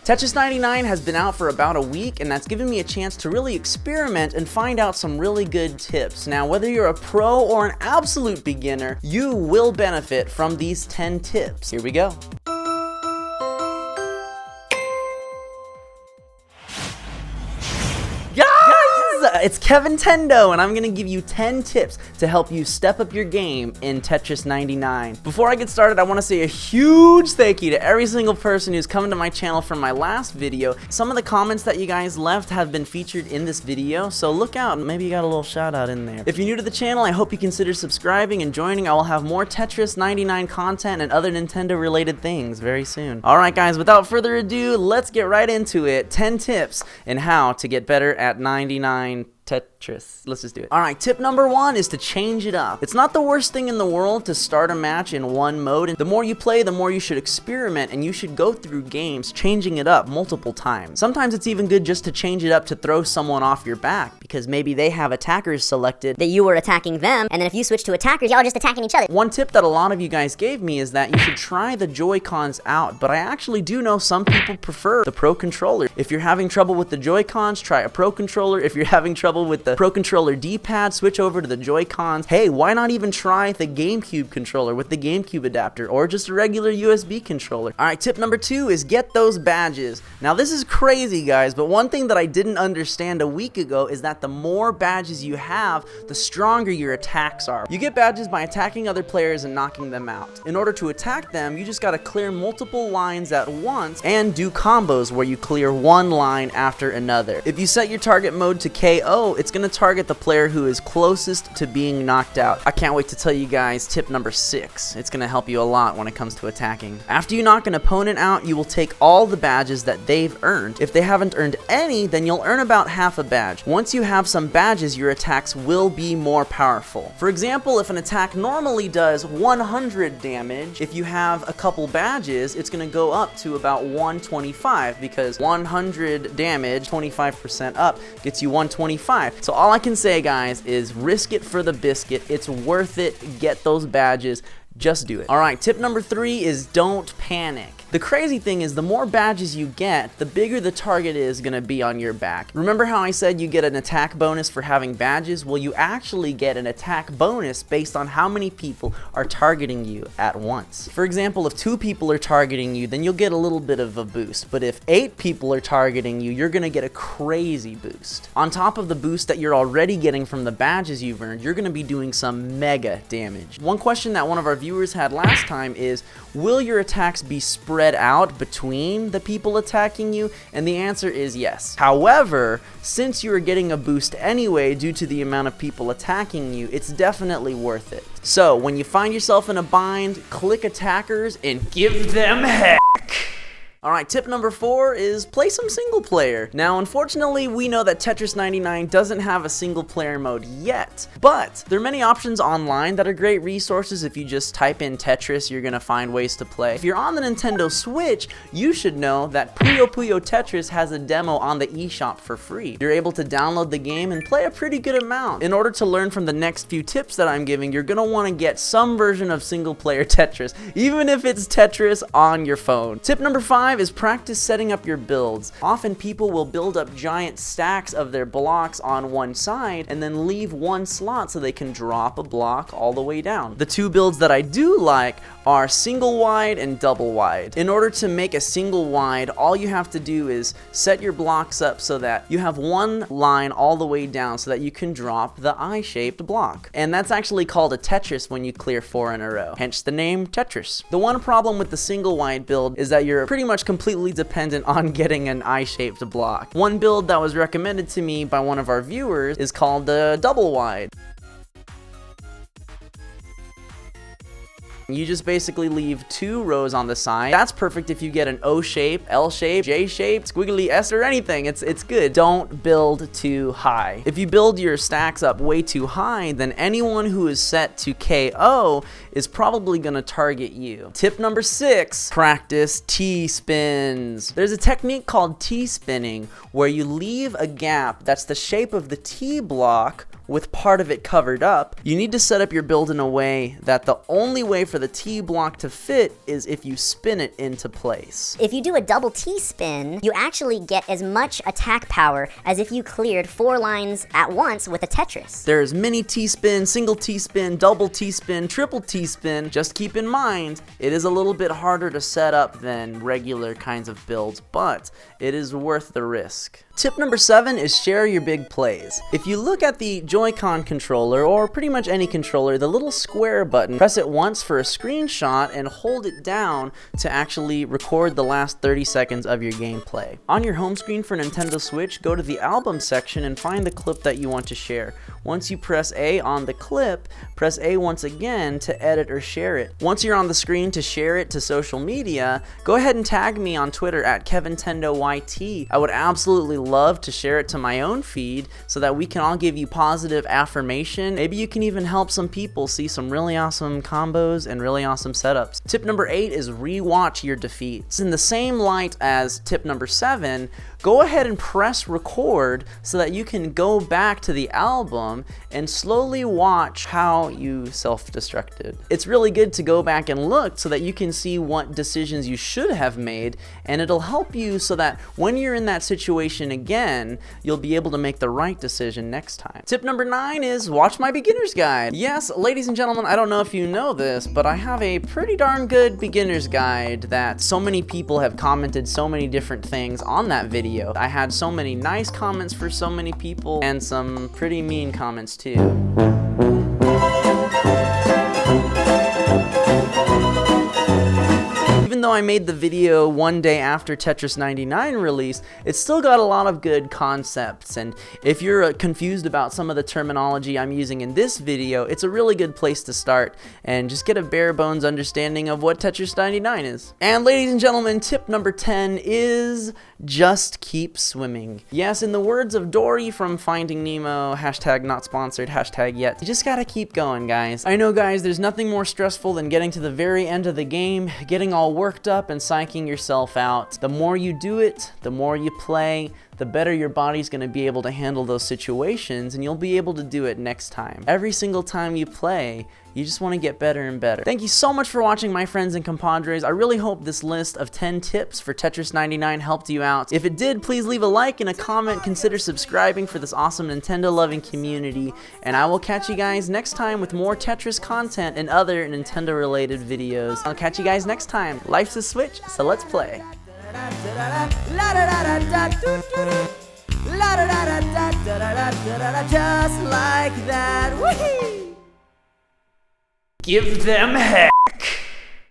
Tetris 99 has been out for about a week, and that's given me a chance to really experiment and find out some really good tips. Now, whether you're a pro or an absolute beginner, you will benefit from these 10 tips. Here we go. It's Kevintendo, and I'm gonna give you 10 tips to help you step up your game in Tetris 99. Before I get started, I wanna say a huge thank you to every single person who's come to my channel from my last video. Some of the comments that you guys left have been featured in this video, so look out, maybe you got a little shout out in there. If you're new to the channel, I hope you consider subscribing and joining. I will have more Tetris 99 content and other Nintendo related things very soon. Alright guys, without further ado, let's get right into it. 10 tips in how to get better at 99 Tetris. Let's just do it. Alright, tip number 1 is to change it up. It's not the worst thing in the world to start a match in one mode, and the more you play, the more you should experiment, and you should go through games changing it up multiple times. Sometimes it's even good just to change it up to throw someone off your back, because maybe they have attackers selected that you were attacking them, and then if you switch to attackers, y'all are just attacking each other. One tip that a lot of you guys gave me is that you should try the Joy-Cons out, but I actually do know some people prefer the Pro Controller. If you're having trouble with the Joy-Cons, try a Pro Controller. If you're having trouble with the Pro Controller D-pad, switch over to the Joy-Cons. Hey, why not even try the GameCube controller with the GameCube adapter, or just a regular USB controller? Alright, tip number 2 is get those badges. Now this is crazy guys, but one thing that I didn't understand a week ago is that the more badges you have, the stronger your attacks are. You get badges by attacking other players and knocking them out. In order to attack them, you just gotta clear multiple lines at once and do combos where you clear one line after another. If you set your target mode to KO, it's gonna target the player who is closest to being knocked out. I can't wait to tell you guys tip number 6. It's gonna help you a lot when it comes to attacking. After you knock an opponent out, you will take all the badges that they've earned. If they haven't earned any, then you'll earn about half a badge. Once you have some badges, your attacks will be more powerful. For example, if an attack normally does 100 damage, if you have a couple badges, it's gonna go up to about 125, because 100 damage, 25% up, gets you 125. So all I can say guys is risk it for the biscuit. It's worth it. Get those badges. Just do it. Alright, tip number 3 is don't panic. The crazy thing is the more badges you get, the bigger the target is going to be on your back. Remember how I said you get an attack bonus for having badges? Well, you actually get an attack bonus based on how many people are targeting you at once. For example, if 2 people are targeting you, then you'll get a little bit of a boost. But if 8 people are targeting you, you're going to get a crazy boost. On top of the boost that you're already getting from the badges you've earned, you're going to be doing some mega damage. One question that one of our viewers had last time is, will your attacks be spread out between the people attacking you? And the answer is yes. However, since you are getting a boost anyway due to the amount of people attacking you, it's definitely worth it. So when you find yourself in a bind, click attackers and give them heck. Alright, tip number 4 is play some single player. Now, unfortunately, we know that Tetris 99 doesn't have a single player mode yet, but there are many options online that are great resources. If you just type in Tetris, you're gonna find ways to play. If you're on the Nintendo Switch, you should know that Puyo Puyo Tetris has a demo on the eShop for free. You're able to download the game and play a pretty good amount. In order to learn from the next few tips that I'm giving, you're gonna wanna get some version of single player Tetris, even if it's Tetris on your phone. Tip number 5 is practice setting up your builds. Often people will build up giant stacks of their blocks on one side and then leave one slot so they can drop a block all the way down. The 2 builds that I do like are single wide and double wide. In order to make a single wide, all you have to do is set your blocks up so that you have one line all the way down so that you can drop the eye-shaped block. And that's actually called a Tetris when you clear 4 in a row, hence the name Tetris. The one problem with the single wide build is that you're pretty much completely dependent on getting an eye-shaped block. One build that was recommended to me by one of our viewers is called the double wide. You just basically leave 2 rows on the side. That's perfect if you get an O shape, L shape, J shape, squiggly S, or anything. It's good. Don't build too high. If you build your stacks up way too high, then anyone who is set to KO is probably gonna target you. Tip number 6, practice T-spins. There's a technique called T-spinning where you leave a gap that's the shape of the T block with part of it covered up, you need to set up your build in a way that the only way for the T block to fit is if you spin it into place. If you do a double T spin, you actually get as much attack power as if you cleared 4 lines at once with a Tetris. There's mini T-spin, single T-spin, double T-spin, triple T-spin. Just keep in mind, it is a little bit harder to set up than regular kinds of builds, but it is worth the risk. Tip number 7 is share your big plays. If you look at the Joy-Con controller, or pretty much any controller, the little square button, press it once for a screenshot and hold it down to actually record the last 30 seconds of your gameplay. On your home screen for Nintendo Switch, go to the album section and find the clip that you want to share. Once you press A on the clip, press A once again to edit or share it. Once you're on the screen to share it to social media, go ahead and tag me on Twitter at KEVINTENDOYT. I would absolutely love to share it to my own feed so that we can all give you positive affirmation. Maybe you can even help some people see some really awesome combos and really awesome setups. Tip number 8 is rewatch your defeats. In the same light as tip number 7, go ahead and press record so that you can go back to the album and slowly watch how you self-destructed. It's really good to go back and look so that you can see what decisions you should have made, and it'll help you so that when you're in that situation again, you'll be able to make the right decision next time. Tip number 9 is watch my beginner's guide. Yes, ladies and gentlemen, I don't know if you know this, but I have a pretty darn good beginner's guide that so many people have commented so many different things on that video. I had so many nice comments for so many people and some pretty mean comments too. Even though I made the video one day after Tetris 99 release, it's still got a lot of good concepts, and if you're confused about some of the terminology I'm using in this video, it's a really good place to start and just get a bare bones understanding of what Tetris 99 is. And ladies and gentlemen, tip number 10 is just keep swimming. Yes, in the words of Dory from Finding Nemo, hashtag not sponsored, hashtag yet, you just gotta keep going, guys. I know, guys, there's nothing more stressful than getting to the very end of the game, getting all worked up and psyching yourself out. The more you do it, the more you play, the better your body's gonna be able to handle those situations, and you'll be able to do it next time. Every single time you play, you just want to get better and better. Thank you so much for watching, my friends and compadres. I really hope this list of 10 tips for Tetris 99 helped you out. If it did, please leave a like and a comment. Consider subscribing for this awesome Nintendo-loving community, and I will catch you guys next time with more Tetris content and other Nintendo-related videos. I'll catch you guys next time. Life's a Switch, so let's play. Just like that. Whee! Give them heck.